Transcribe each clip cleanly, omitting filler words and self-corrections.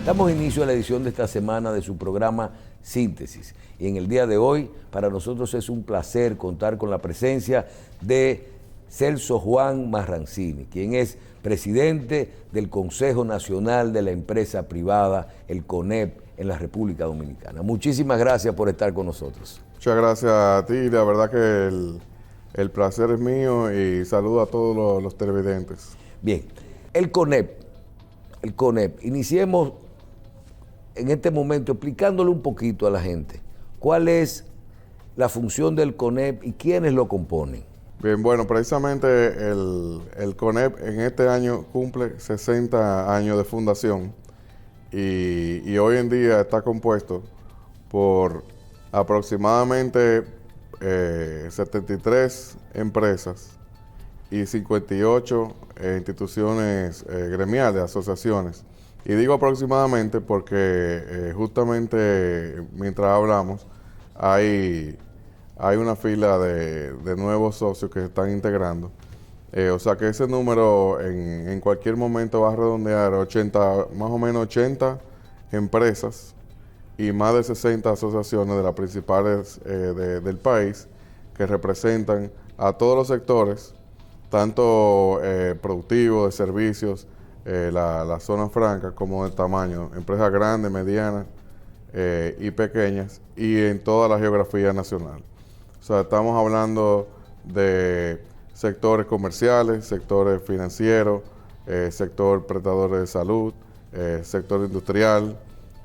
Damos inicio a la edición de esta semana de su programa Síntesis. Y en el día de hoy, para nosotros es un placer contar con la presencia de Celso Juan Marrancini, quien es presidente del Consejo Nacional de la Empresa Privada, el CONEP, en la República Dominicana. Muchísimas gracias por estar con nosotros. Muchas gracias a ti, la verdad que el placer es mío y saludo a todos los televidentes. Bien, el CONEP, iniciemos en este momento explicándole un poquito a la gente cuál es la función del CONEP y quiénes lo componen. Bien, bueno, precisamente el CONEP en este año cumple 60 años de fundación y hoy en día está compuesto por aproximadamente 73 empresas y 58 instituciones gremiales, asociaciones. Y digo aproximadamente porque justamente mientras hablamos hay una fila de nuevos socios que se están integrando. O sea que ese número en cualquier momento va a redondear 80, más o menos 80 empresas y más de 60 asociaciones de las principales del país que representan a todos los sectores, tanto productivos, de servicios, la zona franca como de tamaño, empresas grandes, medianas y pequeñas, y en toda la geografía nacional. O sea, estamos hablando de sectores comerciales, sectores financieros, sector prestadores de salud, sector industrial,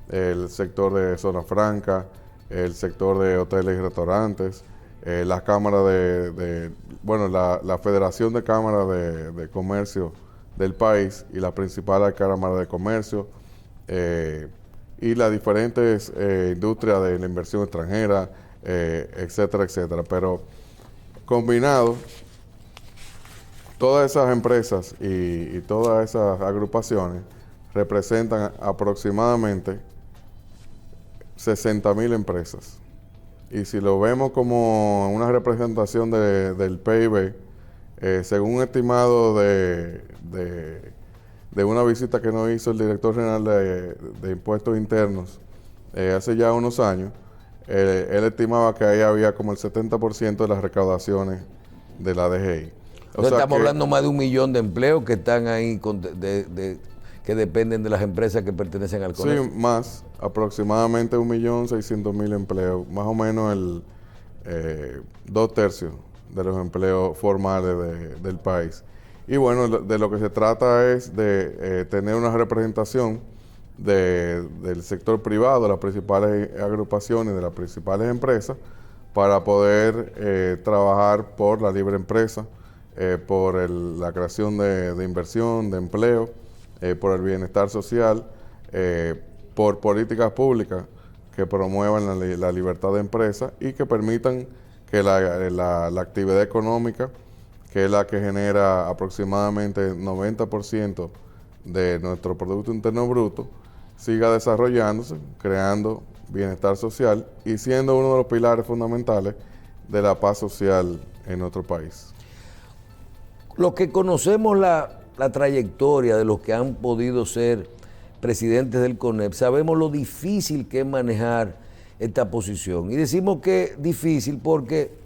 el sector de zona franca, el sector de hoteles y restaurantes, la Cámara la Federación de Cámaras de Comercio del país y las principales cámaras de comercio y las diferentes industrias de la inversión extranjera, etcétera, etcétera. Pero combinado, todas esas empresas y todas esas agrupaciones representan aproximadamente 60,000 empresas. Y si lo vemos como una representación del PIB, según un estimado de una visita que nos hizo el director general de Impuestos Internos hace ya unos años, él estimaba que ahí había como el 70% de las recaudaciones de la DGI. Entonces estamos hablando más de 1 millón de empleos que están ahí, que dependen de las empresas que pertenecen al CONEP. Sí, más, aproximadamente 1.600.000 empleos, más o menos 2/3 de los empleos formales del país. Y bueno, de lo que se trata es de tener una representación del sector privado, de las principales agrupaciones, de las principales empresas, para poder trabajar por la libre empresa, por la creación de inversión, de empleo, por el bienestar social, por políticas públicas que promuevan la libertad de empresa y que permitan que la actividad económica, que es la que genera aproximadamente 90% de nuestro Producto Interno Bruto, siga desarrollándose, creando bienestar social y siendo uno de los pilares fundamentales de la paz social en nuestro país. Los que conocemos la trayectoria de los que han podido ser presidentes del CONEP, sabemos lo difícil que es manejar esta posición. Y decimos que es difícil porque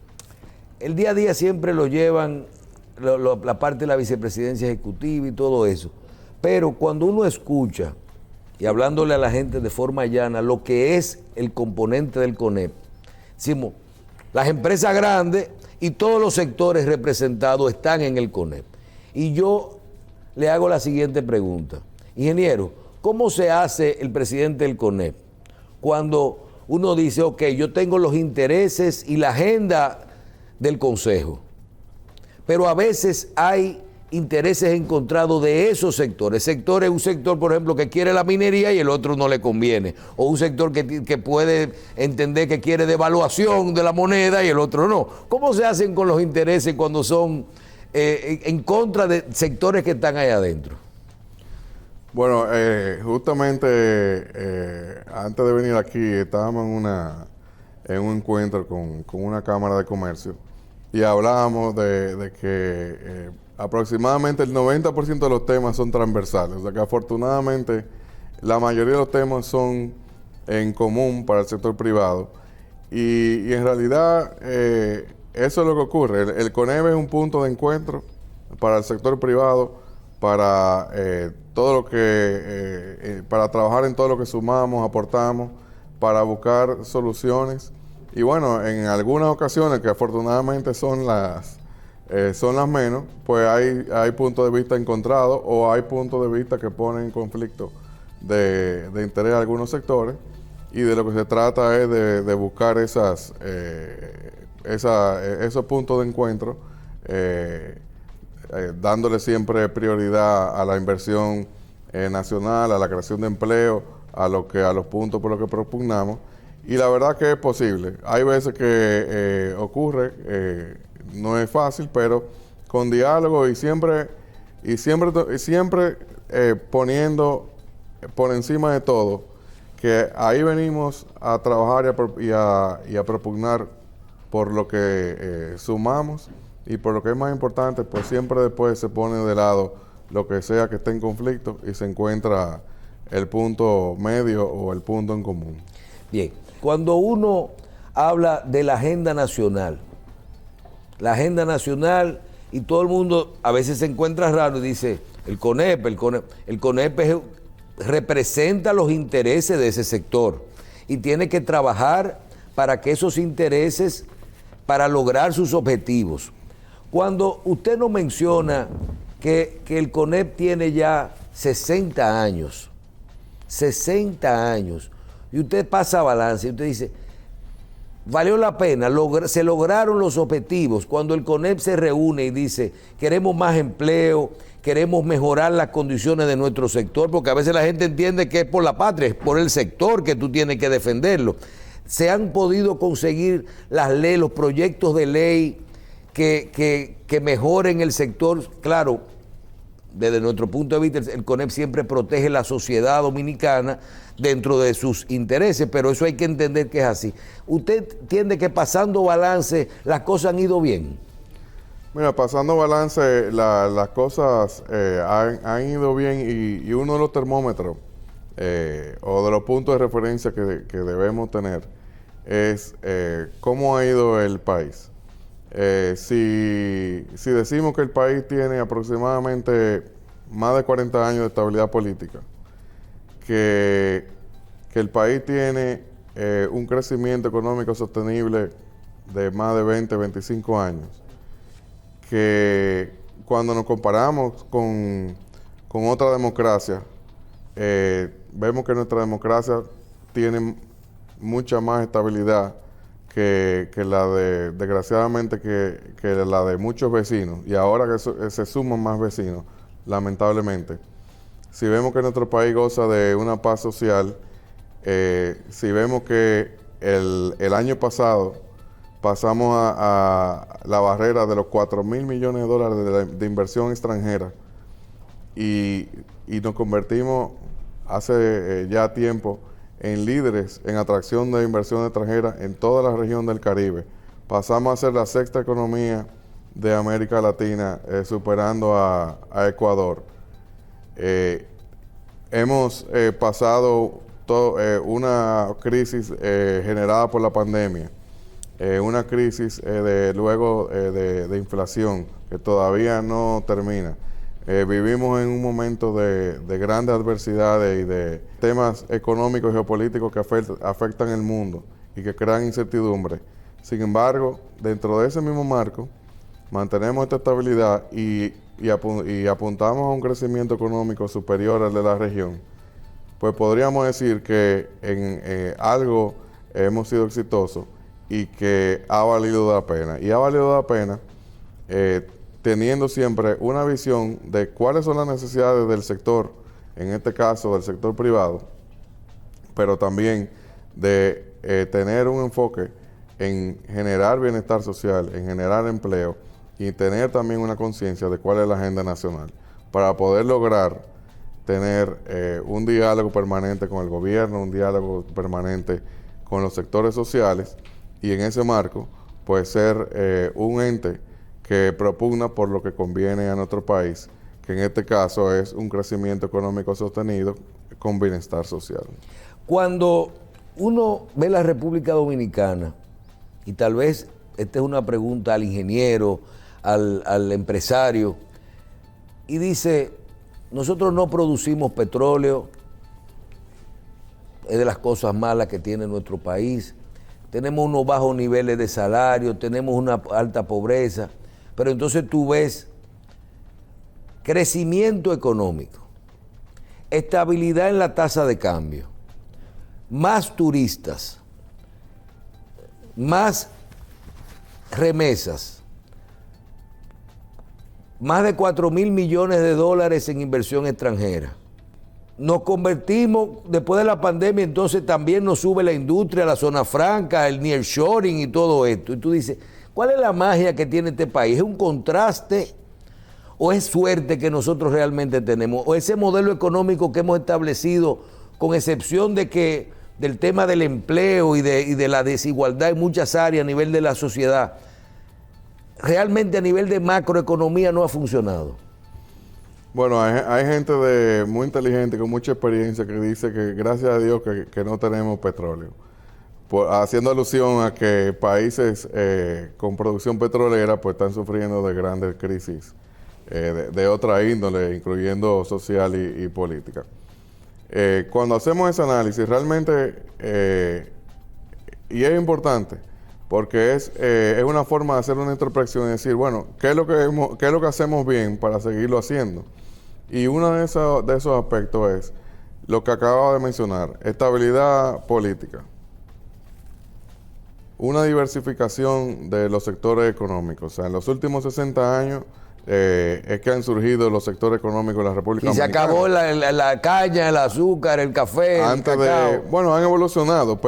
el día a día siempre lo llevan la parte de la vicepresidencia ejecutiva y todo eso. Pero cuando uno escucha, y hablándole a la gente de forma llana, lo que es el componente del CONEP, decimos, las empresas grandes y todos los sectores representados están en el CONEP. Y yo le hago la siguiente pregunta. Ingeniero, ¿cómo se hace el presidente del CONEP cuando uno dice, ok, yo tengo los intereses y la agenda del Consejo, pero a veces hay intereses encontrados de esos sectores? Un sector, por ejemplo, que quiere la minería y el otro no le conviene. O un sector que puede entender que quiere devaluación de la moneda y el otro no. ¿Cómo se hacen con los intereses cuando son en contra de sectores que están ahí adentro? Bueno, justamente antes de venir aquí estábamos en un encuentro con una cámara de comercio y hablábamos de que aproximadamente el 90% de los temas son transversales, o sea que afortunadamente la mayoría de los temas son en común para el sector privado y en realidad eso es lo que ocurre. El CONEP es un punto de encuentro para el sector privado, para todo lo que para trabajar en todo lo que sumamos, aportamos, para buscar soluciones. Y bueno, en algunas ocasiones, que afortunadamente son las menos, pues hay puntos de vista encontrados o hay puntos de vista que ponen en conflicto de interés a algunos sectores, y de lo que se trata es de buscar esos puntos de encuentro, dándole siempre prioridad a la inversión nacional, a la creación de empleo, a los puntos por los que propugnamos. Y la verdad que es posible. Hay veces que ocurre, no es fácil, pero con diálogo y siempre poniendo por encima de todo que ahí venimos a trabajar y a propugnar por lo que sumamos, y por lo que es más importante, pues siempre después se pone de lado lo que sea que esté en conflicto y se encuentra el punto medio o el punto en común. Bien, cuando uno habla de la agenda nacional y todo el mundo a veces se encuentra raro y dice, el CONEP representa los intereses de ese sector y tiene que trabajar para que esos intereses, para lograr sus objetivos. Cuando usted nos menciona que el CONEP tiene ya 60 años, y usted pasa balance y usted dice, valió la pena, se lograron los objetivos. Cuando el CONEP se reúne y dice, queremos más empleo, queremos mejorar las condiciones de nuestro sector, porque a veces la gente entiende que es por la patria, es por el sector que tú tienes que defenderlo. Se han podido conseguir las leyes, los proyectos de ley que mejoren el sector. Claro, desde nuestro punto de vista, el CONEP siempre protege la sociedad dominicana dentro de sus intereses, pero eso hay que entender que es así. ¿Usted entiende que pasando balance las cosas han ido bien? Mira, pasando balance, las cosas han ido bien, y uno de los termómetros o de los puntos de referencia que debemos tener es cómo ha ido el país. Si decimos que el país tiene aproximadamente más de 40 años de estabilidad política, que el país tiene un crecimiento económico sostenible de más de 20, 25 años, que cuando nos comparamos con otra democracia, vemos que nuestra democracia tiene mucha más estabilidad que la de, desgraciadamente, que la de muchos vecinos, y ahora que se suman más vecinos, lamentablemente. Si vemos que nuestro país goza de una paz social, si vemos que el año pasado pasamos a la barrera de los 4.000 millones de dólares de inversión extranjera, y nos convertimos hace ya tiempo en líderes en atracción de inversión extranjera en toda la región del Caribe. Pasamos a ser la sexta economía de América Latina, superando a Ecuador. Hemos pasado una crisis generada por la pandemia, una crisis luego de inflación que todavía no termina. Vivimos en un momento de grandes adversidades y de temas económicos y geopolíticos que afectan el mundo y que crean incertidumbre. Sin embargo, dentro de ese mismo marco, mantenemos esta estabilidad y apuntamos a un crecimiento económico superior al de la región. Pues podríamos decir que en algo hemos sido exitosos y que ha valido la pena. Y ha valido la pena teniendo siempre una visión de cuáles son las necesidades del sector, en este caso del sector privado, pero también de tener un enfoque en generar bienestar social, en generar empleo, y tener también una conciencia de cuál es la agenda nacional, para poder lograr tener un diálogo permanente con el gobierno, un diálogo permanente con los sectores sociales, y en ese marco, pues ser un ente que propugna por lo que conviene a nuestro país, que en este caso es un crecimiento económico sostenido con bienestar social. Cuando uno ve la República Dominicana, y tal vez esta es una pregunta al ingeniero, al empresario, y dice, nosotros no producimos petróleo, es de las cosas malas que tiene nuestro país, tenemos unos bajos niveles de salario, tenemos una alta pobreza, pero entonces tú ves crecimiento económico, estabilidad en la tasa de cambio, más turistas, más remesas, más de 4.000 millones de dólares en inversión extranjera. Nos convertimos, después de la pandemia, entonces también nos sube la industria, la zona franca, el nearshoring y todo esto. Y tú dices, ¿cuál es la magia que tiene este país? ¿Es un contraste o es suerte que nosotros realmente tenemos? ¿O ese modelo económico que hemos establecido, con excepción de que del tema del empleo y de la desigualdad en muchas áreas a nivel de la sociedad, realmente a nivel de macroeconomía no ha funcionado? Bueno, hay gente muy inteligente, con mucha experiencia, que dice que gracias a Dios que no tenemos petróleo. Haciendo alusión a que países con producción petrolera pues están sufriendo de grandes crisis de otra índole, incluyendo social y política. Cuando hacemos ese análisis, realmente, y es importante, porque es una forma de hacer una introspección y decir, bueno, ¿qué es lo que hacemos bien para seguirlo haciendo? Y uno de esos aspectos es lo que acababa de mencionar, estabilidad política, una diversificación de los sectores económicos. O sea, en los últimos 60 años es que han surgido los sectores económicos de la República Dominicana. Y se acabó la caña, el azúcar, el café, el cacao. Bueno, han evolucionado,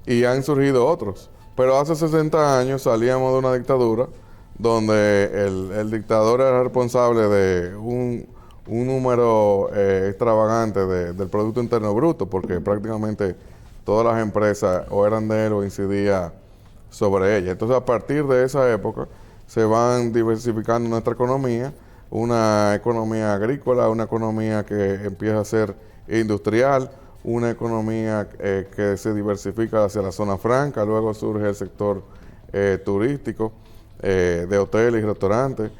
y han surgido otros. Pero hace 60 años salíamos de una dictadura donde el dictador era responsable de un número extravagante del Producto Interno Bruto, porque prácticamente todas las empresas o eran de él o incidía sobre ella. Entonces, a partir de esa época, se van diversificando nuestra economía, una economía agrícola, una economía que empieza a ser industrial, una economía que se diversifica hacia la zona franca, luego surge el sector turístico, de hoteles y restaurantes,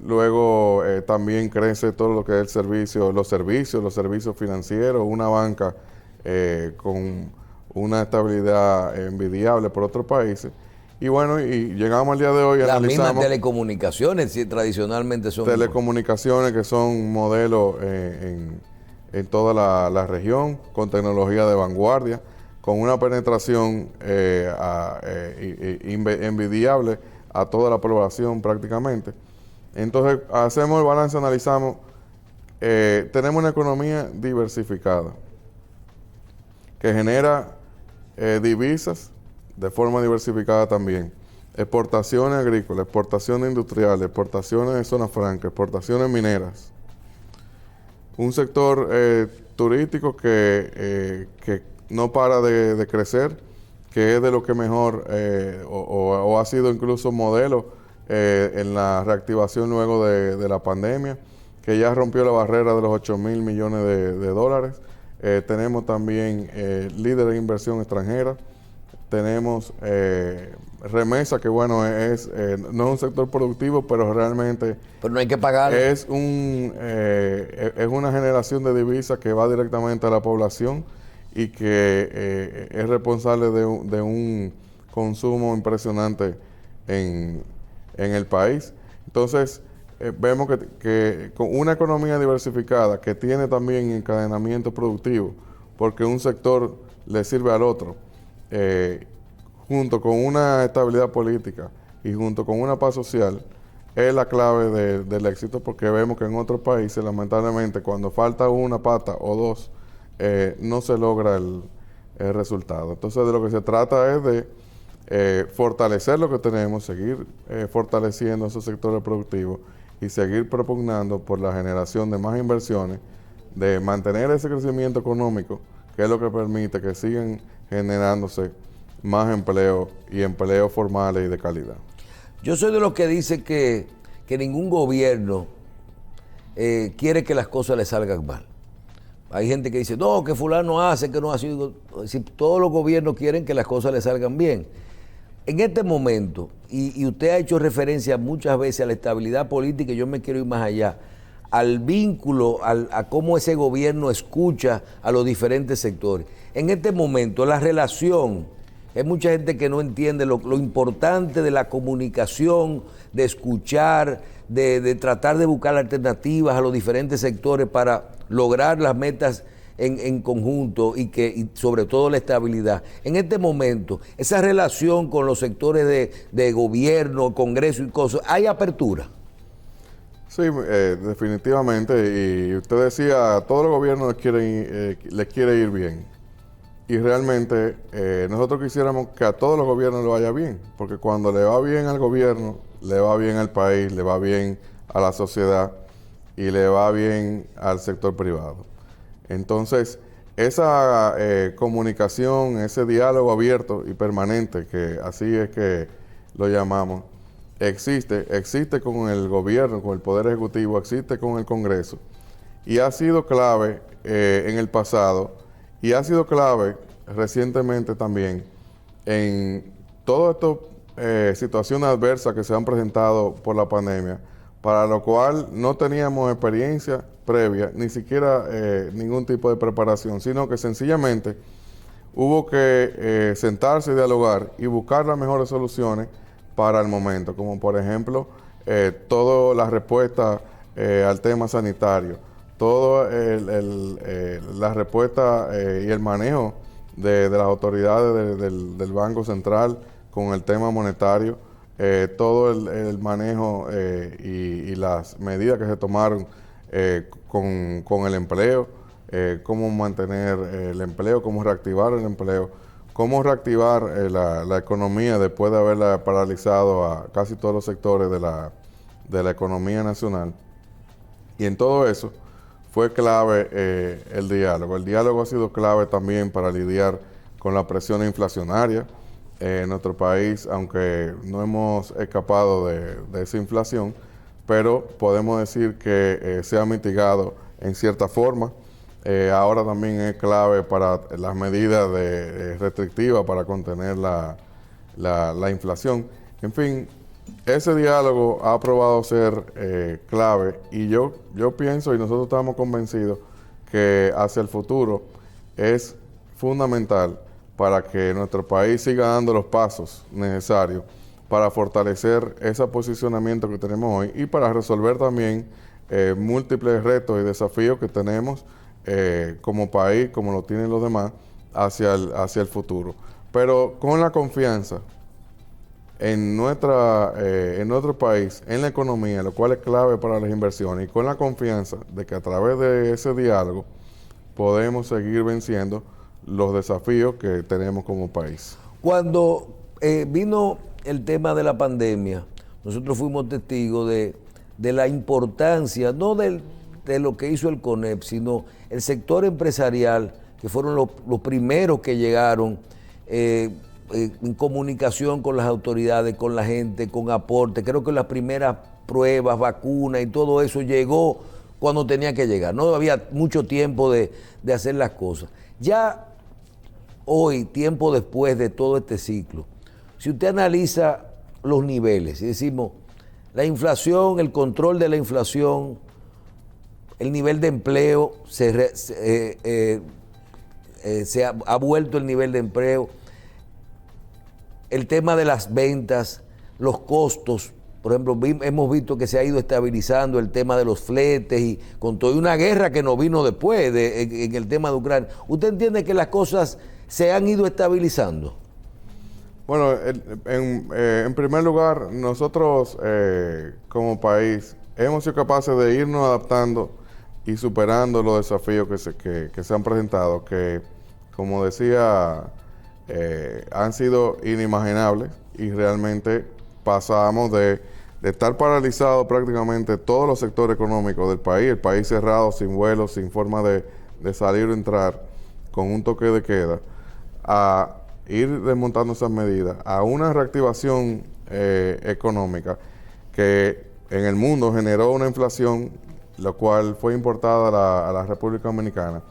luego también crece todo lo que es los servicios financieros, una banca con una estabilidad envidiable por otros países. Y bueno, y llegamos al día de hoy, analizamos... Las mismas telecomunicaciones, sí, tradicionalmente son... Telecomunicaciones que son modelos en toda la región, con tecnología de vanguardia, con una penetración envidiable a toda la población prácticamente. Entonces, hacemos el balance, analizamos, tenemos una economía diversificada, que genera divisas de forma diversificada también, exportaciones agrícolas, exportaciones industriales, exportaciones de zona franca, exportaciones mineras, un sector turístico que no para de crecer, que es de lo que mejor o ha sido incluso modelo en la reactivación luego de la pandemia, que ya rompió la barrera de los 8.000 millones de dólares. Tenemos también líder de inversión extranjera. Tenemos remesa, que bueno, no es un sector productivo, pero realmente... Pero no hay que pagar. Es una generación de divisas que va directamente a la población y que es responsable de un consumo impresionante en el país. Entonces, vemos que con una economía diversificada que tiene también encadenamiento productivo, porque un sector le sirve al otro, junto con una estabilidad política y junto con una paz social, es la clave del éxito, porque vemos que en otros países, lamentablemente, cuando falta una pata o dos, no se logra el resultado. Entonces, de lo que se trata es de fortalecer lo que tenemos, seguir fortaleciendo esos sectores productivos y seguir propugnando por la generación de más inversiones, de mantener ese crecimiento económico, que es lo que permite que sigan generándose más empleo y empleos formales y de calidad. Yo soy de los que dice que ningún gobierno quiere que las cosas le salgan mal. Hay gente que dice, no, que fulano hace, que no hace. Digo, si todos los gobiernos quieren que las cosas les salgan bien. En este momento, y usted ha hecho referencia muchas veces a la estabilidad política, y yo me quiero ir más allá, al vínculo, a cómo ese gobierno escucha a los diferentes sectores. En este momento, la relación, hay mucha gente que no entiende lo importante de la comunicación, de escuchar, de tratar de buscar alternativas a los diferentes sectores para lograr las metas en conjunto y sobre todo la estabilidad. En este momento, esa relación con los sectores de gobierno, Congreso y cosas, ¿hay apertura? Sí, definitivamente. Y usted decía, a todos los gobiernos les quiere ir bien. Y realmente nosotros quisiéramos que a todos los gobiernos le vaya bien, porque cuando le va bien al gobierno, le va bien al país, le va bien a la sociedad y le va bien al sector privado. Entonces, esa comunicación, ese diálogo abierto y permanente, que así es que lo llamamos, existe con el gobierno, con el Poder Ejecutivo, existe con el Congreso, y ha sido clave en el pasado, y ha sido clave recientemente también en todas estas situaciones adversas que se han presentado por la pandemia, para lo cual no teníamos experiencia previa, ni siquiera ningún tipo de preparación, sino que sencillamente hubo que sentarse y dialogar y buscar las mejores soluciones para el momento, como por ejemplo toda la respuesta al tema sanitario, toda la respuesta y el manejo de las autoridades del Banco Central con el tema monetario, todo el manejo y las medidas que se tomaron con el empleo, cómo mantener el empleo, cómo reactivar el empleo, cómo reactivar la economía después de haberla paralizado a casi todos los sectores de la economía nacional. Y en todo eso fue clave el diálogo. El diálogo ha sido clave también para lidiar con la presión inflacionaria en nuestro país, aunque no hemos escapado de esa inflación, pero podemos decir que se ha mitigado en cierta forma. Ahora también es clave para las medidas restrictivas para contener la inflación. En fin, ese diálogo ha probado ser clave, y yo pienso, y nosotros estamos convencidos, que hacia el futuro es fundamental para que nuestro país siga dando los pasos necesarios para fortalecer ese posicionamiento que tenemos hoy y para resolver también múltiples retos y desafíos que tenemos como país, como lo tienen los demás, hacia el futuro. Pero con la confianza en nuestro país, en la economía, lo cual es clave para las inversiones, y con la confianza de que a través de ese diálogo podemos seguir venciendo los desafíos que tenemos como país. Cuando vino el tema de la pandemia, nosotros fuimos testigos de la importancia, no de lo que hizo el CONEP, sino el sector empresarial, que fueron los primeros que llegaron en comunicación con las autoridades, con la gente, con aporte. Creo que las primeras pruebas, vacunas y todo eso llegó cuando tenía que llegar. No había mucho tiempo de hacer las cosas. Ya hoy, tiempo después de todo este ciclo, si usted analiza los niveles y decimos la inflación, el control de la inflación, el nivel de empleo, se ha vuelto el nivel de empleo, el tema de las ventas, los costos, por ejemplo, hemos visto que se ha ido estabilizando el tema de los fletes y con toda una guerra que nos vino después en el tema de Ucrania. ¿Usted entiende que las cosas se han ido estabilizando? Bueno, en primer lugar, nosotros como país hemos sido capaces de irnos adaptando y superando los desafíos que se han presentado, que, como decía, han sido inimaginables, y realmente pasamos de estar paralizados prácticamente todos los sectores económicos del país, el país cerrado, sin vuelos, sin forma de salir o entrar, con un toque de queda, a ir desmontando esas medidas, a una reactivación económica que en el mundo generó una inflación lo cual fue importada a la República Dominicana,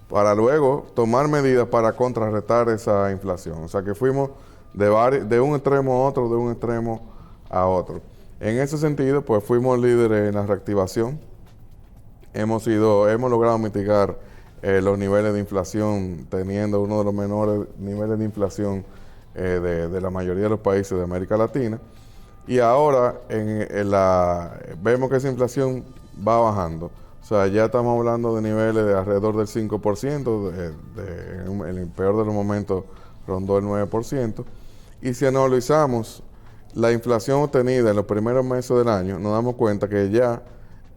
para luego tomar medidas para contrarrestar esa inflación. O sea que fuimos de un extremo a otro, de un extremo a otro. En ese sentido, pues fuimos líderes en la reactivación. Hemos logrado mitigar los niveles de inflación, teniendo uno de los menores niveles de inflación de la mayoría de los países de América Latina. Y ahora vemos que esa inflación va bajando. O sea, ya estamos hablando de niveles de alrededor del 5%, en el peor de los momentos rondó el 9%. Y si analizamos la inflación obtenida en los primeros meses del año, nos damos cuenta que ya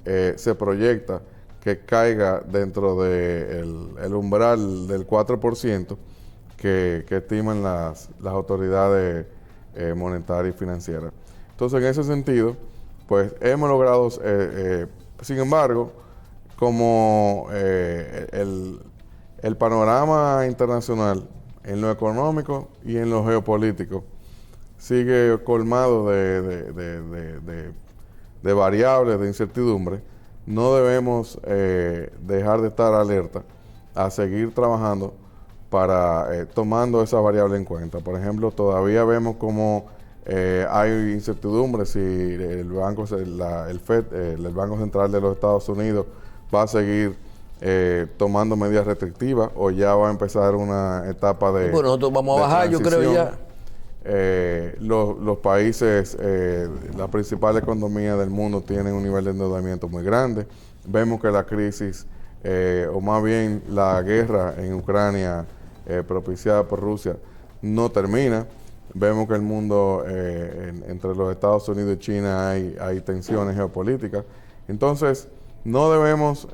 se proyecta que caiga dentro del umbral del 4% que estiman las autoridades monetarias y financieras. Entonces, en ese sentido, pues hemos logrado, sin embargo, como el panorama internacional en lo económico y en lo geopolítico sigue colmado de variables, de incertidumbre, no debemos dejar de estar alerta a seguir trabajando para tomando esa variable en cuenta. Por ejemplo, todavía vemos como hay incertidumbre si el FED, el Banco Central de los Estados Unidos, va a seguir tomando medidas restrictivas o ya va a empezar una etapa de Bueno, nosotros vamos a bajar, yo creo ya. Los países, las principales economías del mundo tienen un nivel de endeudamiento muy grande. Vemos que la crisis, o más bien la guerra en Ucrania propiciada por Rusia, no termina. Vemos que el mundo, entre los Estados Unidos y China, hay tensiones geopolíticas. Entonces, no debemos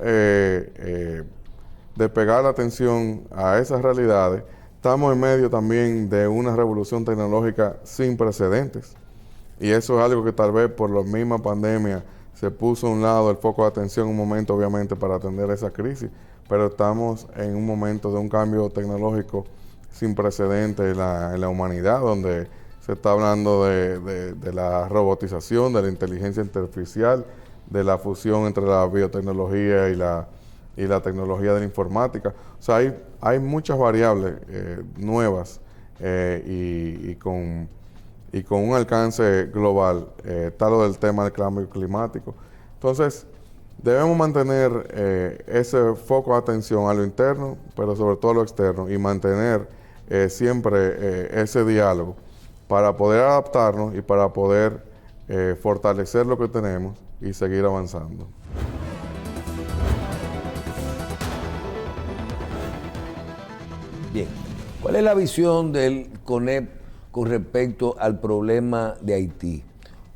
despegar la atención a esas realidades. Estamos en medio también de una revolución tecnológica sin precedentes. Y eso es algo que tal vez por la misma pandemia se puso a un lado el foco de atención un momento, obviamente, para atender esa crisis. Pero estamos en un momento de un cambio tecnológico sin precedentes en la humanidad, donde se está hablando de la robotización, de la inteligencia artificial, de la fusión entre la biotecnología y la tecnología de la informática. O sea, hay muchas variables nuevas y con un alcance global. Está lo del tema del cambio climático. Entonces, debemos mantener ese foco de atención a lo interno, pero sobre todo a lo externo, y mantener siempre ese diálogo para poder adaptarnos y para poder fortalecer lo que tenemos y seguir avanzando. Bien, ¿cuál es la visión del CONEP con respecto al problema de Haití?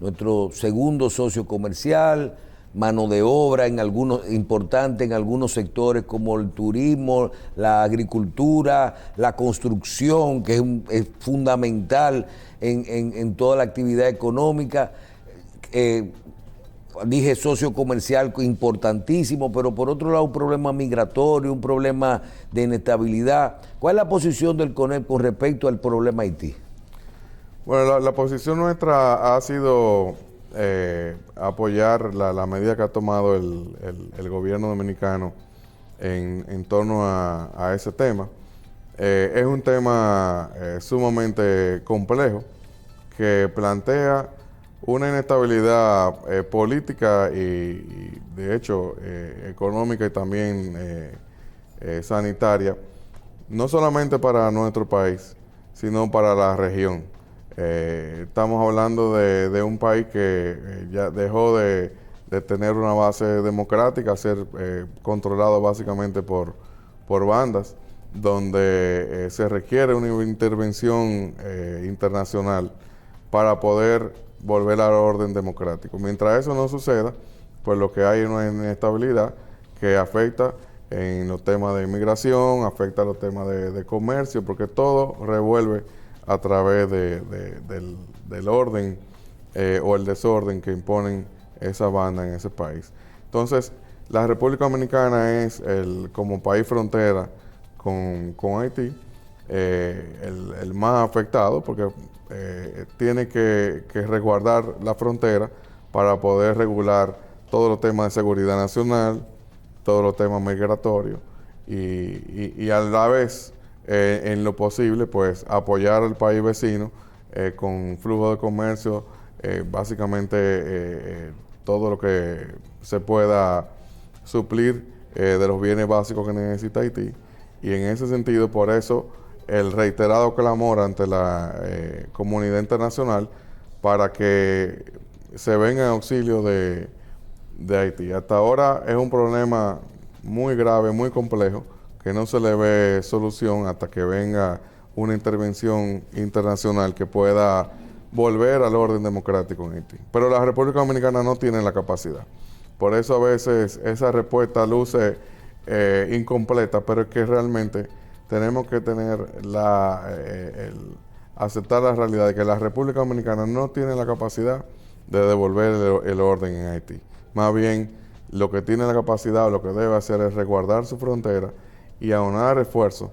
Nuestro segundo socio comercial, mano de obra importante en algunos sectores como el turismo, la agricultura, la construcción, que es fundamental en toda la actividad económica. Dije socio comercial importantísimo, pero por otro lado un problema migratorio, un problema de inestabilidad. ¿Cuál es la posición del CONEP con respecto al problema Haití? Bueno, la posición nuestra ha sido apoyar la medida que ha tomado el gobierno dominicano en torno a ese tema. Es un tema sumamente complejo que plantea una inestabilidad política y de hecho económica y también sanitaria, no solamente para nuestro país, sino para la región. Estamos hablando de un país que ya dejó de tener una base democrática, ser controlado básicamente por bandas, donde se requiere una intervención internacional para poder volver al orden democrático. Mientras eso no suceda, pues lo que hay es una inestabilidad que afecta en los temas de inmigración, afecta los temas de comercio, porque todo revuelve a través del orden o el desorden que imponen esa banda en ese país. Entonces, la República Dominicana es como país frontera con Haití, el más afectado, porque tiene que resguardar la frontera para poder regular todos los temas de seguridad nacional, todos los temas migratorios y a la vez, en lo posible, pues apoyar al país vecino con flujo de comercio, básicamente todo lo que se pueda suplir de los bienes básicos que necesita Haití. Y en ese sentido, por eso, el reiterado clamor ante la comunidad internacional para que se venga en auxilio de Haití. Hasta ahora es un problema muy grave, muy complejo, que no se le ve solución hasta que venga una intervención internacional que pueda volver al orden democrático en Haití. Pero la República Dominicana no tiene la capacidad. Por eso a veces esa respuesta luce incompleta, pero es que realmente tenemos que tener aceptar la realidad de que la República Dominicana no tiene la capacidad de devolver el orden en Haití. Más bien, lo que tiene la capacidad o lo que debe hacer es resguardar su frontera y aunar esfuerzos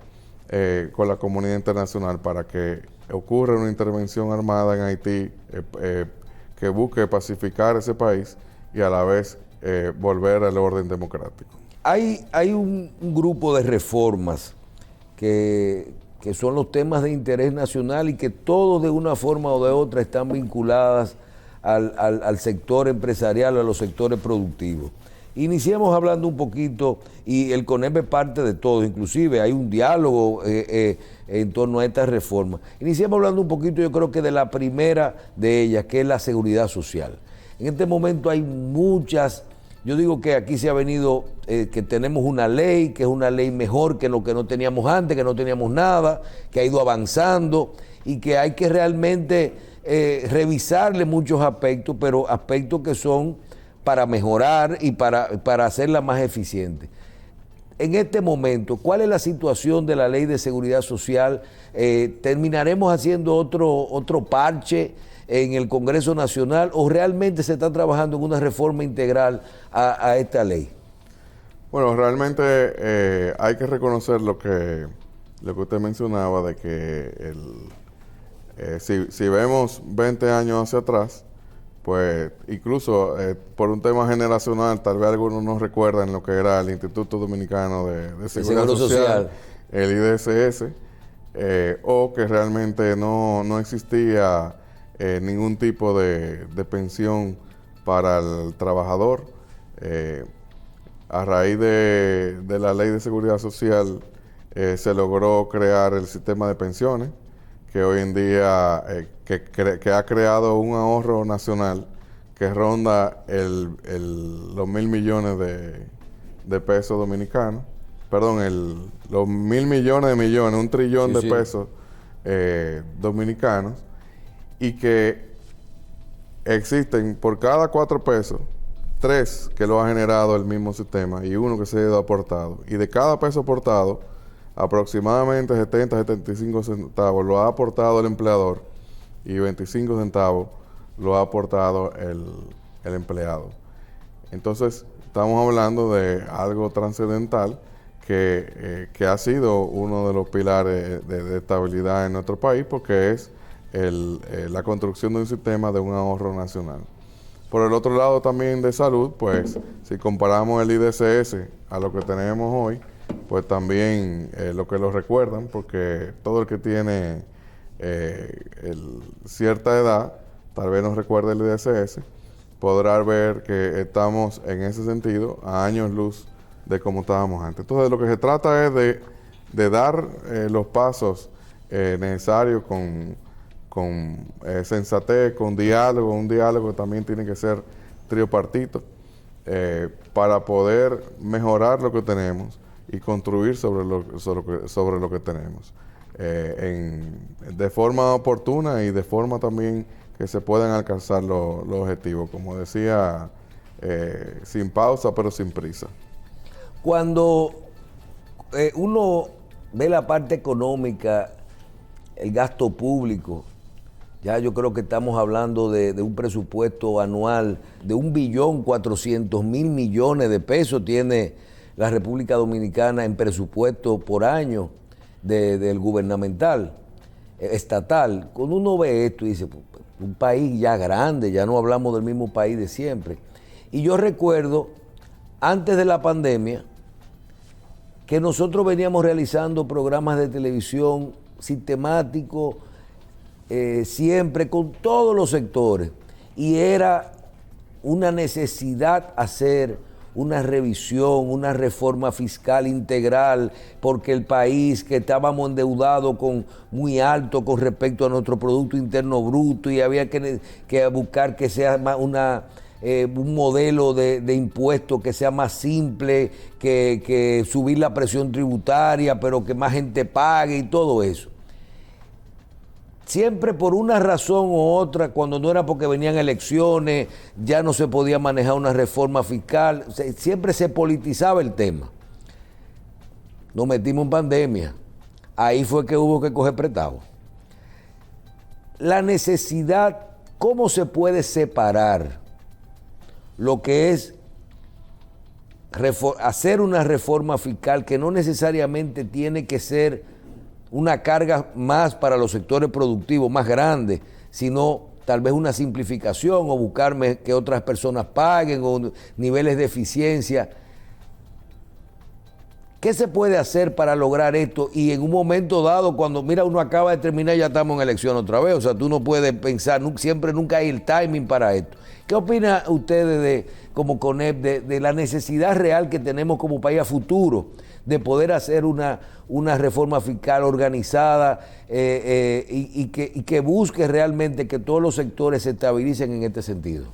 con la comunidad internacional para que ocurra una intervención armada en Haití que busque pacificar ese país y a la vez volver al orden democrático. Hay un grupo de reformas que son los temas de interés nacional y que todos de una forma o de otra están vinculadas al sector empresarial, a los sectores productivos. Iniciemos hablando un poquito, y el CONEP es parte de todo, inclusive hay un diálogo en torno a estas reformas. Iniciemos hablando un poquito, yo creo que de la primera de ellas, que es la seguridad social. En este momento hay muchas, yo digo que aquí se ha venido, que tenemos una ley, que es una ley mejor que lo que no teníamos antes, que no teníamos nada, que ha ido avanzando y que hay que realmente revisarle muchos aspectos, pero aspectos que son para mejorar y para hacerla más eficiente. En este momento, ¿cuál es la situación de la Ley de Seguridad Social? ¿Terminaremos haciendo otro parche en el Congreso Nacional o realmente se está trabajando en una reforma integral a esta ley? Bueno, realmente hay que reconocer lo que usted mencionaba, de que si vemos 20 años hacia atrás, pues incluso por un tema generacional, tal vez algunos no recuerdan lo que era el Instituto Dominicano de Seguridad Social, el IDSS, o que realmente no existía ningún tipo de pensión para el trabajador. A raíz de la Ley de Seguridad Social se logró crear el sistema de pensiones, que hoy en día que ha creado un ahorro nacional que ronda los 1.000 millones de pesos dominicanos, perdón, los 1.000 millones de millones, 1 trillón de pesos dominicanos, y que existen por cada 4 pesos, 3 que lo ha generado el mismo sistema y 1 que se ha ido aportado. Y de cada peso aportado, aproximadamente 70-75 centavos lo ha aportado el empleador y 25 centavos lo ha aportado el empleado. Entonces, estamos hablando de algo trascendental que ha sido uno de los pilares de estabilidad en nuestro país, porque es la construcción de un sistema de un ahorro nacional. Por el otro lado también de salud, pues si comparamos el IDSS a lo que tenemos hoy, pues también lo que lo recuerdan, porque todo el que tiene cierta edad, tal vez no recuerde el IDSS, podrá ver que estamos en ese sentido a años luz de cómo estábamos antes. Entonces lo que se trata es de dar los pasos necesarios con sensatez, con diálogo. Un diálogo también tiene que ser tripartito para poder mejorar lo que tenemos y construir sobre lo que tenemos de forma oportuna y de forma también que se puedan alcanzar los objetivos, como decía, sin pausa pero sin prisa. Cuando uno ve la parte económica, el gasto público, ya yo creo que estamos hablando de un presupuesto anual de 1.400.000 millones de pesos tiene la República Dominicana en presupuesto por año del gubernamental, estatal. Cuando uno ve esto y dice, un país ya grande, ya no hablamos del mismo país de siempre. Y yo recuerdo, antes de la pandemia, que nosotros veníamos realizando programas de televisión sistemáticos, siempre con todos los sectores, y era una necesidad hacer una revisión, una reforma fiscal integral, porque el país, que estábamos endeudados muy alto con respecto a nuestro Producto Interno Bruto, y había que buscar que sea más un modelo de impuestos que sea más simple, que subir la presión tributaria, pero que más gente pague y todo eso. Siempre por una razón u otra, cuando no era porque venían elecciones, ya no se podía manejar una reforma fiscal, siempre se politizaba el tema. Nos metimos en pandemia, ahí fue que hubo que coger prestado. La necesidad, ¿cómo se puede separar lo que es hacer una reforma fiscal que no necesariamente tiene que ser una carga más para los sectores productivos más grandes, sino tal vez una simplificación o buscarme que otras personas paguen o niveles de eficiencia? ¿Qué se puede hacer para lograr esto? Y en un momento dado, cuando mira, uno acaba de terminar, ya estamos en elección otra vez. O sea, tú no puedes pensar, nunca hay el timing para esto. ¿Qué opinan ustedes como CONEP de la necesidad real que tenemos como país a futuro de poder hacer una reforma fiscal organizada y que busque realmente que todos los sectores se estabilicen en este sentido?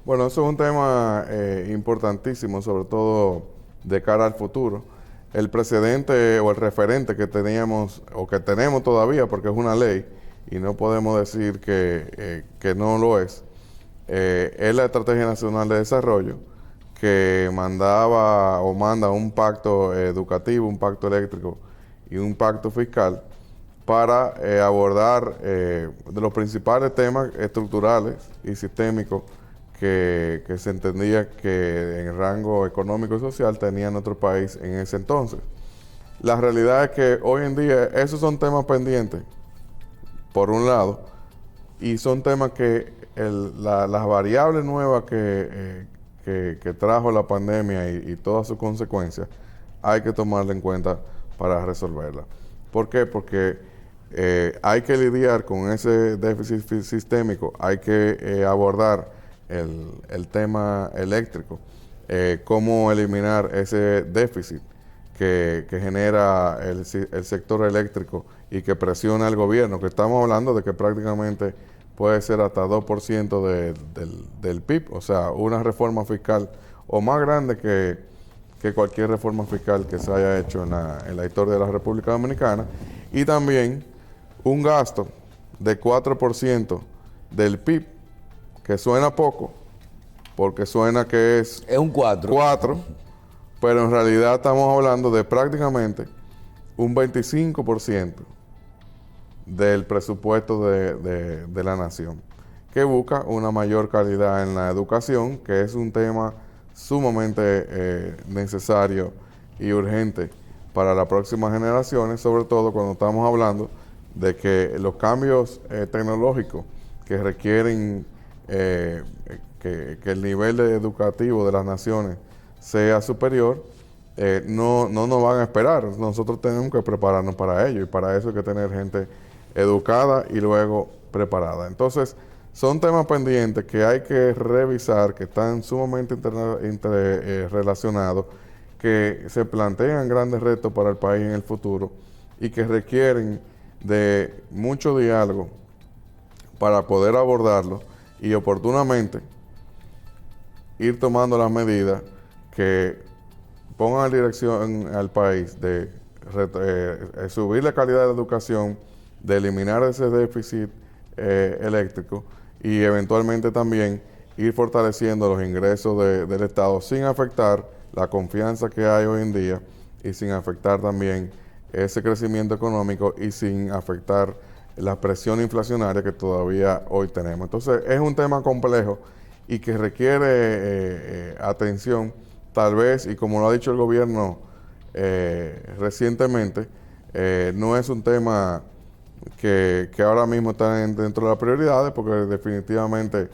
Bueno, eso es un tema importantísimo, sobre todo de cara al futuro. El precedente o el referente que teníamos o que tenemos todavía, porque es una ley y no podemos decir que no lo es la Estrategia Nacional de Desarrollo, que mandaba o manda un pacto educativo, un pacto eléctrico y un pacto fiscal para abordar de los principales temas estructurales y sistémicos que se entendía que en el rango económico y social tenía nuestro país en ese entonces. La realidad es que hoy en día esos son temas pendientes, por un lado, y son temas que las variables nuevas que trajo la pandemia y todas sus consecuencias, hay que tomarla en cuenta para resolverla. ¿Por qué? Porque hay que lidiar con ese déficit sistémico, hay que abordar el tema eléctrico, cómo eliminar ese déficit que genera el sector eléctrico y que presiona al gobierno, que estamos hablando de que prácticamente puede ser hasta 2% del PIB, o sea, una reforma fiscal o más grande que cualquier reforma fiscal que se haya hecho en la historia de la República Dominicana, y también un gasto de 4% del PIB, que suena poco, porque suena que es un 4, pero en realidad estamos hablando de prácticamente un 25% del presupuesto de la nación, que busca una mayor calidad en la educación, que es un tema sumamente necesario y urgente para las próximas generaciones, sobre todo cuando estamos hablando de que los cambios tecnológicos que requieren que el nivel educativo de las naciones sea superior, no nos van a esperar. Nosotros tenemos que prepararnos para ello, y para eso hay que tener gente educada y luego preparada. Entonces, son temas pendientes que hay que revisar, que están sumamente relacionados, que se plantean grandes retos para el país en el futuro y que requieren de mucho diálogo para poder abordarlo y oportunamente ir tomando las medidas que pongan en dirección al país de subir la calidad de la educación, de eliminar ese déficit eléctrico y eventualmente también ir fortaleciendo los ingresos del Estado sin afectar la confianza que hay hoy en día y sin afectar también ese crecimiento económico y sin afectar la presión inflacionaria que todavía hoy tenemos. Entonces, es un tema complejo y que requiere atención, tal vez, y como lo ha dicho el gobierno recientemente, no es un tema que ahora mismo está dentro de las prioridades, porque definitivamente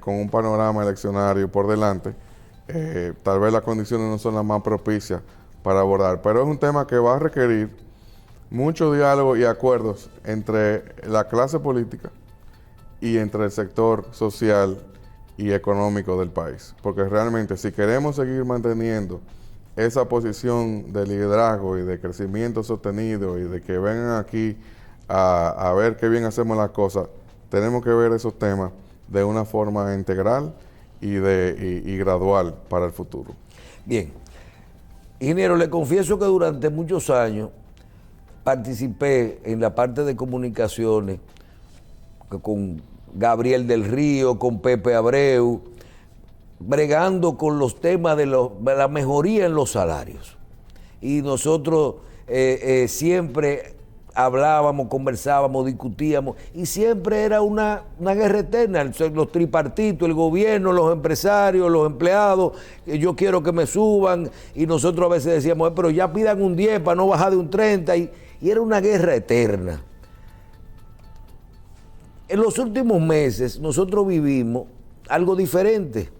con un panorama eleccionario por delante, tal vez las condiciones no son las más propicias para abordar, pero es un tema que va a requerir mucho diálogo y acuerdos entre la clase política y entre el sector social y económico del país, porque realmente si queremos seguir manteniendo esa posición de liderazgo y de crecimiento sostenido y de que vengan aquí a ver qué bien hacemos las cosas, tenemos que ver esos temas de una forma integral y gradual para el futuro. Bien, ingeniero, le confieso que durante muchos años participé en la parte de comunicaciones con Gabriel del Río, con Pepe Abreu, bregando con los temas de la mejoría en los salarios. Y nosotros siempre hablábamos, conversábamos, discutíamos, y siempre era una guerra eterna, los tripartitos, el gobierno, los empresarios, los empleados, yo quiero que me suban, y nosotros a veces decíamos, pero ya pidan un 10 para no bajar de un 30, y era una guerra eterna. En los últimos meses nosotros vivimos algo diferente,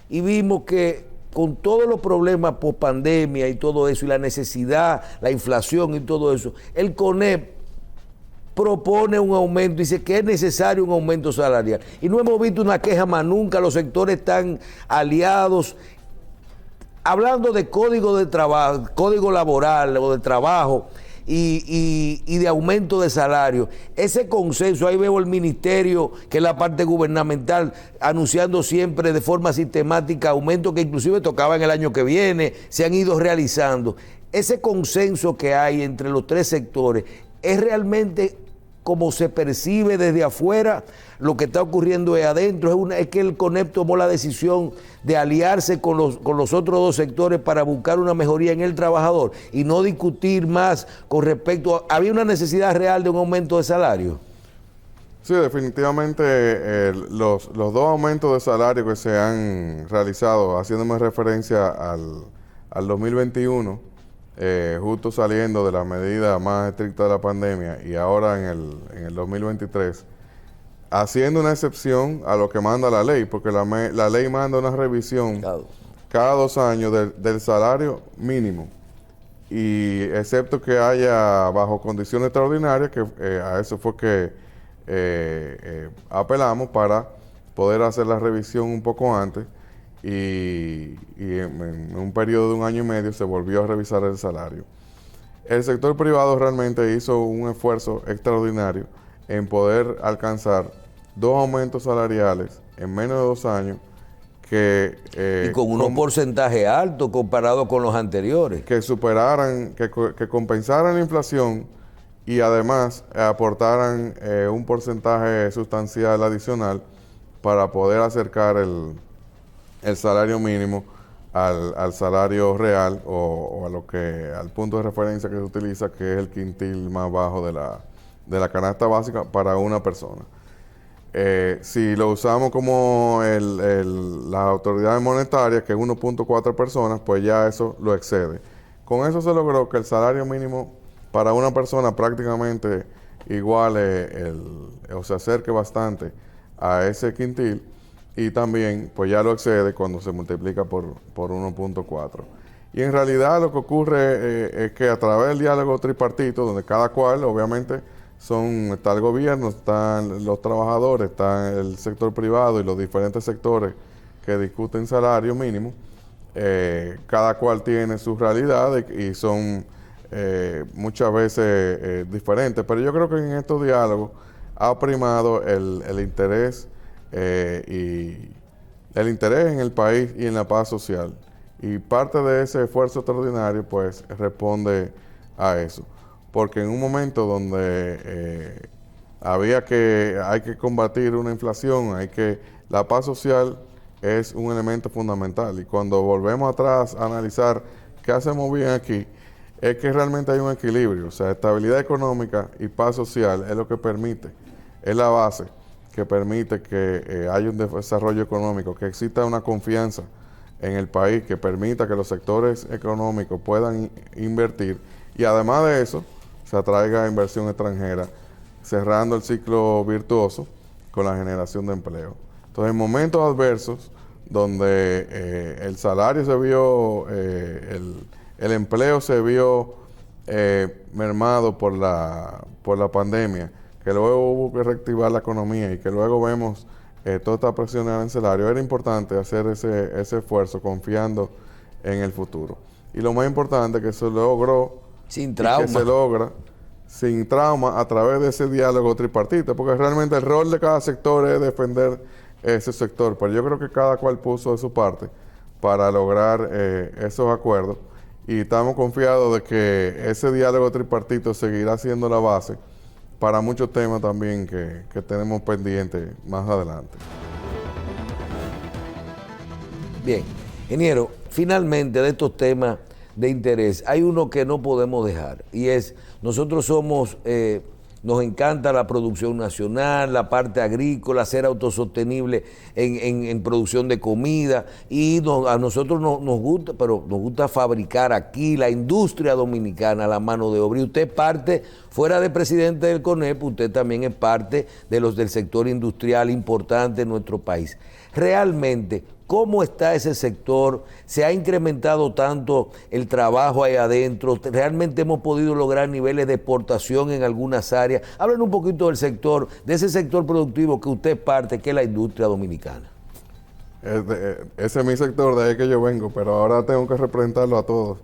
y vimos que con todos los problemas post pandemia y todo eso, y la necesidad, la inflación y todo eso, el CONEP propone un aumento, dice que es necesario un aumento salarial. Y no hemos visto una queja más nunca, los sectores están aliados. Hablando de código de trabajo, código laboral o de trabajo y de aumento de salario, ese consenso, ahí veo el ministerio, que es la parte gubernamental, anunciando siempre de forma sistemática aumentos que inclusive tocaban el año que viene, se han ido realizando. Ese consenso que hay entre los tres sectores, ¿es realmente como se percibe desde afuera? Lo que está ocurriendo es adentro, es que el CONEP tomó la decisión de aliarse con los otros dos sectores para buscar una mejoría en el trabajador y no discutir más con respecto a, ¿había una necesidad real de un aumento de salario? Sí, definitivamente los dos aumentos de salario que se han realizado, haciéndome referencia al 2021, justo saliendo de la medida más estricta de la pandemia, y ahora en el 2023, haciendo una excepción a lo que manda la ley, porque la ley manda una revisión cada 2 años del salario mínimo, y excepto que haya bajo condiciones extraordinarias, que a eso fue que apelamos para poder hacer la revisión un poco antes, y en un periodo de 1 año y medio se volvió a revisar el salario. El sector privado realmente hizo un esfuerzo extraordinario en poder alcanzar 2 aumentos salariales en menos de 2 años y con unos porcentajes altos comparado con los anteriores. Que superaran, que compensaran la inflación y además aportaran un porcentaje sustancial adicional para poder acercar el salario mínimo al salario real o al punto de referencia que se utiliza, que es el quintil más bajo de la canasta básica para una persona. Si lo usamos como las autoridades monetarias, que es 1.4 personas, pues ya eso lo excede. Con eso se logró que el salario mínimo para una persona prácticamente iguale o se acerque bastante a ese quintil, y también pues ya lo excede cuando se multiplica por 1.4. Y en realidad lo que ocurre es que a través del diálogo tripartito, donde cada cual obviamente está el gobierno, están los trabajadores, está el sector privado y los diferentes sectores que discuten salario mínimo, cada cual tiene sus realidades y son muchas veces diferentes, pero yo creo que en estos diálogos ha primado el interés y el interés en el país y en la paz social, y parte de ese esfuerzo extraordinario pues responde a eso, porque en un momento donde hay que combatir una inflación, la paz social es un elemento fundamental, y cuando volvemos atrás a analizar qué hacemos bien aquí, es que realmente hay un equilibrio, o sea, estabilidad económica y paz social es lo que permite, es la base que permite que haya un desarrollo económico, que exista una confianza en el país, que permita que los sectores económicos puedan invertir, y además de eso se atraiga inversión extranjera, cerrando el ciclo virtuoso con la generación de empleo. Entonces, en momentos adversos, donde el salario se vio, el empleo se vio mermado por la pandemia, que luego hubo que reactivar la economía y que luego vemos toda esta presión arancelaria, era importante hacer ese esfuerzo confiando en el futuro. Y lo más importante que se logró, sin trauma, que se logra sin trauma a través de ese diálogo tripartito, porque realmente el rol de cada sector es defender ese sector, pero yo creo que cada cual puso de su parte para lograr esos acuerdos, y estamos confiados de que ese diálogo tripartito seguirá siendo la base para muchos temas también que tenemos pendientes más adelante. Bien, ingeniero, finalmente de estos temas de interés, hay uno que no podemos dejar, y es, nosotros somos, nos encanta la producción nacional, la parte agrícola, ser autosostenible en producción de comida, y a nosotros nos gusta, pero nos gusta fabricar aquí, la industria dominicana, la mano de obra, y usted parte, fuera de presidente del CONEP, usted también es parte de los del sector industrial importante en nuestro país. Realmente, ¿cómo está ese sector? ¿Se ha incrementado tanto el trabajo ahí adentro? ¿Realmente hemos podido lograr niveles de exportación en algunas áreas? Hablen un poquito del sector, de ese sector productivo que usted parte, que es la industria dominicana. Ese es mi sector, de ahí que yo vengo, pero ahora tengo que representarlo a todos.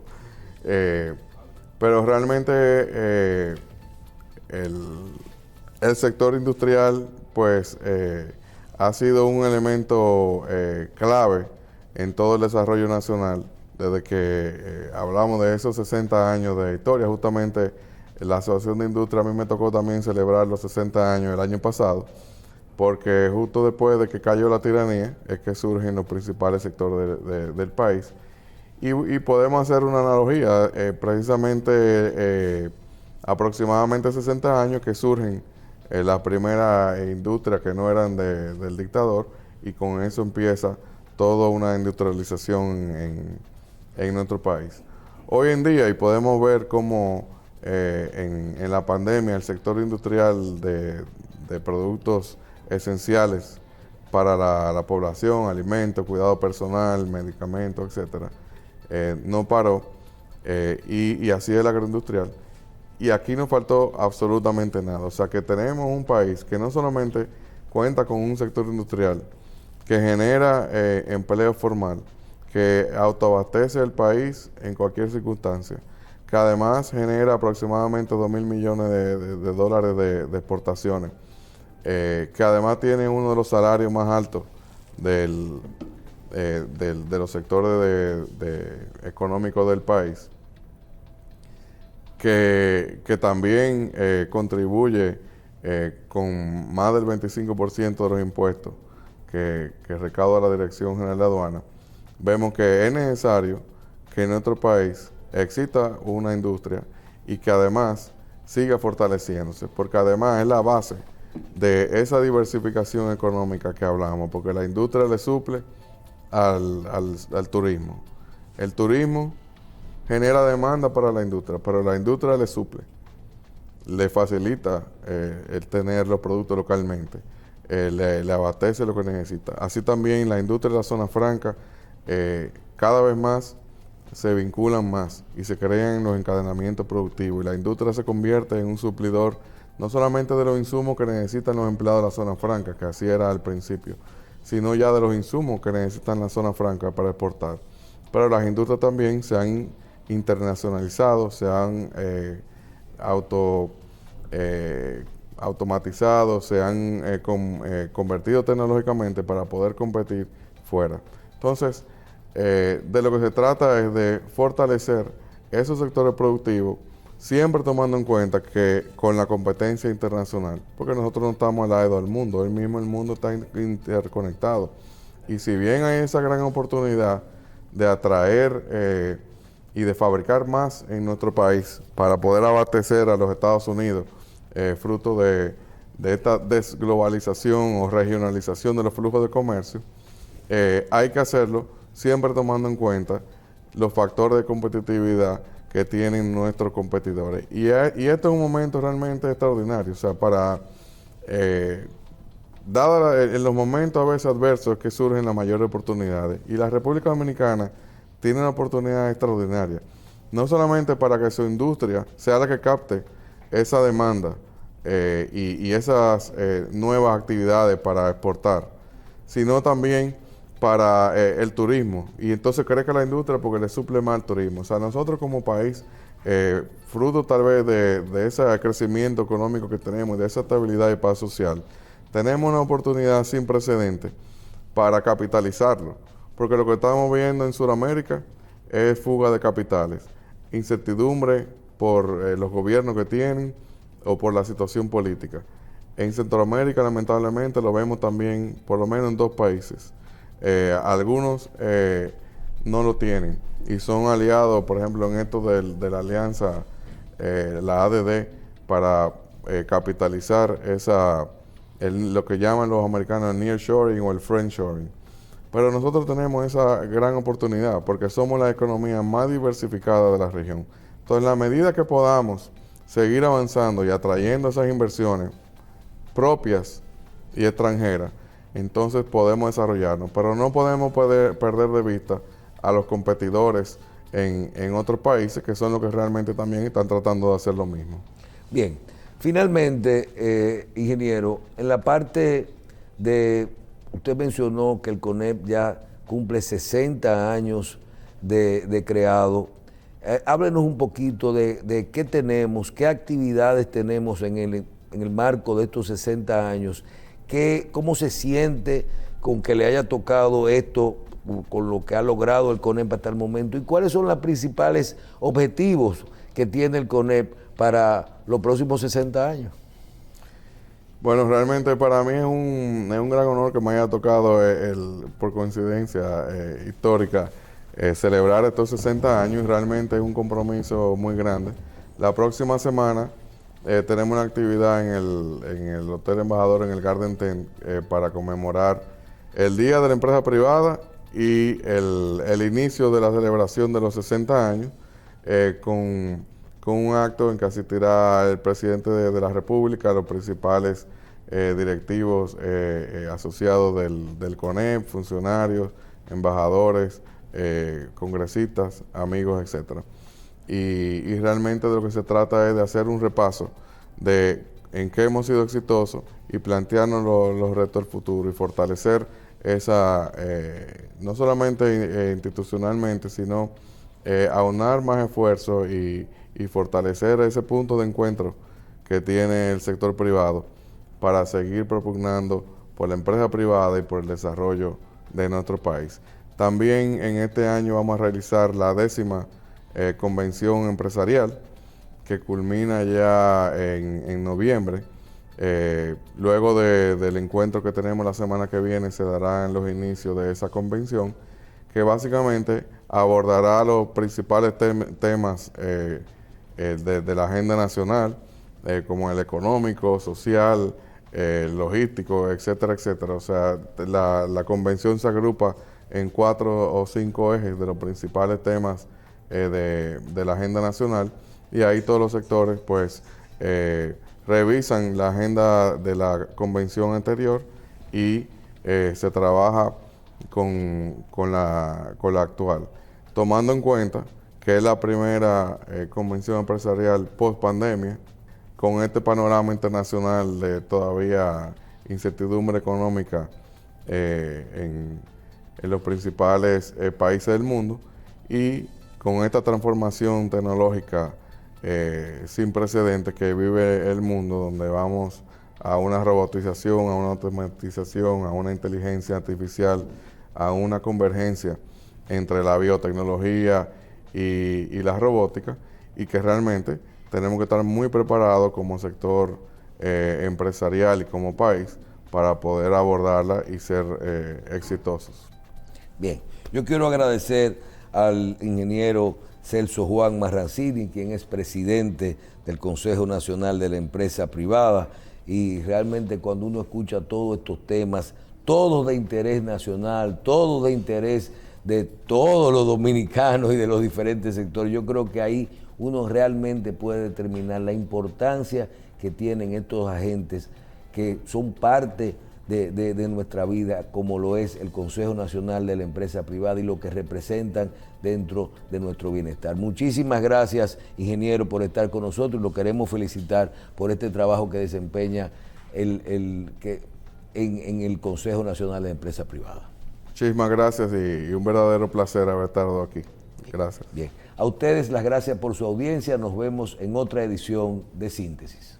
Pero realmente el sector industrial, pues, ha sido un elemento clave en todo el desarrollo nacional, desde que hablamos de esos 60 años de historia. Justamente la Asociación de Industria, a mí me tocó también celebrar los 60 años el año pasado, porque justo después de que cayó la tiranía es que surgen los principales sectores del país. Y podemos hacer una analogía, precisamente aproximadamente 60 años que surgen la primera industria que no eran del dictador, y con eso empieza toda una industrialización en nuestro país. Hoy en día, y podemos ver cómo en la pandemia el sector industrial de productos esenciales para la población, alimentos, cuidado personal, medicamentos, etcétera, no paró, y así es la agroindustrial. Y aquí no faltó absolutamente nada. O sea que tenemos un país que no solamente cuenta con un sector industrial que genera empleo formal, que autoabastece el país en cualquier circunstancia, que además genera aproximadamente 2.000 millones de dólares de exportaciones, que además tiene uno de los salarios más altos de los sectores económicos del país, que también contribuye con más del 25% de los impuestos que recauda la Dirección General de Aduanas. Vemos que es necesario que en nuestro país exista una industria y que además siga fortaleciéndose, porque además es la base de esa diversificación económica que hablamos, porque la industria le suple al turismo. El turismo genera demanda para la industria, pero la industria le suple, le facilita el tener los productos localmente, le abastece lo que necesita. Así también la industria de la zona franca cada vez más se vinculan más y se crean los encadenamientos productivos, y la industria se convierte en un suplidor no solamente de los insumos que necesitan los empleados de la zona franca, que así era al principio, sino ya de los insumos que necesitan la zona franca para exportar. Pero las industrias también se han internacionalizado, se han automatizado, se han convertido tecnológicamente para poder competir fuera. Entonces, de lo que se trata es de fortalecer esos sectores productivos, siempre tomando en cuenta que con la competencia internacional, porque nosotros no estamos al lado del mundo, el mundo está interconectado. Y si bien hay esa gran oportunidad de atraer y de fabricar más en nuestro país para poder abastecer a los Estados Unidos, fruto de esta desglobalización o regionalización de los flujos de comercio, hay que hacerlo siempre tomando en cuenta los factores de competitividad que tienen nuestros competidores. Y esto es un momento realmente extraordinario, o sea, para en los momentos a veces adversos que surgen las mayores oportunidades. Y la República Dominicana tiene una oportunidad extraordinaria, no solamente para que su industria sea la que capte esa demanda y esas nuevas actividades para exportar, sino también para el turismo. Y entonces crezca la industria porque le suple más al turismo. O sea, nosotros como país, fruto tal vez de ese crecimiento económico que tenemos, de esa estabilidad y paz social, tenemos una oportunidad sin precedentes para capitalizarlo. Porque lo que estamos viendo en Sudamérica es fuga de capitales, incertidumbre por los gobiernos que tienen o por la situación política. En Centroamérica, lamentablemente, lo vemos también, por lo menos en 2 países. Algunos no lo tienen y son aliados, por ejemplo, en esto de la alianza, la ADD, para capitalizar lo que llaman los americanos el nearshoring o el friendshoring. Pero nosotros tenemos esa gran oportunidad porque somos la economía más diversificada de la región. Entonces, en la medida que podamos seguir avanzando y atrayendo esas inversiones propias y extranjeras, entonces podemos desarrollarnos. Pero no podemos perder de vista a los competidores en otros países que son los que realmente también están tratando de hacer lo mismo. Bien, finalmente, ingeniero, en la parte de, usted mencionó que el CONEP ya cumple 60 años de creado. Háblenos un poquito de qué tenemos, qué actividades tenemos en el marco de estos 60 años, cómo se siente con que le haya tocado esto, con lo que ha logrado el CONEP hasta el momento, y cuáles son los principales objetivos que tiene el CONEP para los próximos 60 años. Bueno, realmente para mí es un gran honor que me haya tocado, por coincidencia histórica, celebrar estos 60 años, y realmente es un compromiso muy grande. La próxima semana tenemos una actividad en el Hotel Embajador, en el Garden Tent, para conmemorar el Día de la Empresa Privada y el inicio de la celebración de los 60 años, con un acto en que asistirá el presidente de la República, los principales directivos asociados del CONEP, funcionarios, embajadores, congresistas, amigos, etcétera. Y realmente de lo que se trata es de hacer un repaso de en qué hemos sido exitosos y plantearnos los retos del futuro y fortalecer esa, no solamente institucionalmente, sino aunar más esfuerzos y fortalecer ese punto de encuentro que tiene el sector privado para seguir propugnando por la empresa privada y por el desarrollo de nuestro país. También en este año vamos a realizar la 10ª convención empresarial, que culmina ya en noviembre. Luego del encuentro que tenemos la semana que viene, se darán los inicios de esa convención, que básicamente abordará los principales temas de la agenda nacional, como el económico, social, logístico, etcétera, etcétera. O sea, la convención se agrupa en 4 o 5 ejes de los principales temas de la agenda nacional, y ahí todos los sectores pues revisan la agenda de la convención anterior y se trabaja con la actual, tomando en cuenta que es la primera convención empresarial post pandemia, con este panorama internacional de todavía incertidumbre económica en los principales países del mundo, y con esta transformación tecnológica sin precedentes que vive el mundo, donde vamos a una robotización, a una automatización, a una inteligencia artificial, a una convergencia entre la biotecnología y la robótica, y que realmente tenemos que estar muy preparados como sector empresarial y como país para poder abordarla y ser exitosos. Bien, yo quiero agradecer al ingeniero Celso Juan Marrancini, quien es presidente del Consejo Nacional de la Empresa Privada, y realmente cuando uno escucha todos estos temas, todos de interés nacional, todos de interés de todos los dominicanos y de los diferentes sectores, yo creo que ahí uno realmente puede determinar la importancia que tienen estos agentes, que son parte de nuestra vida, como lo es el Consejo Nacional de la Empresa Privada y lo que representan dentro de nuestro bienestar. Muchísimas gracias, ingeniero, por estar con nosotros y lo queremos felicitar por este trabajo que desempeña en el Consejo Nacional de la Empresa Privada. Muchísimas gracias y un verdadero placer haber estado aquí. Gracias. Bien, a ustedes las gracias por su audiencia. Nos vemos en otra edición de Síntesis.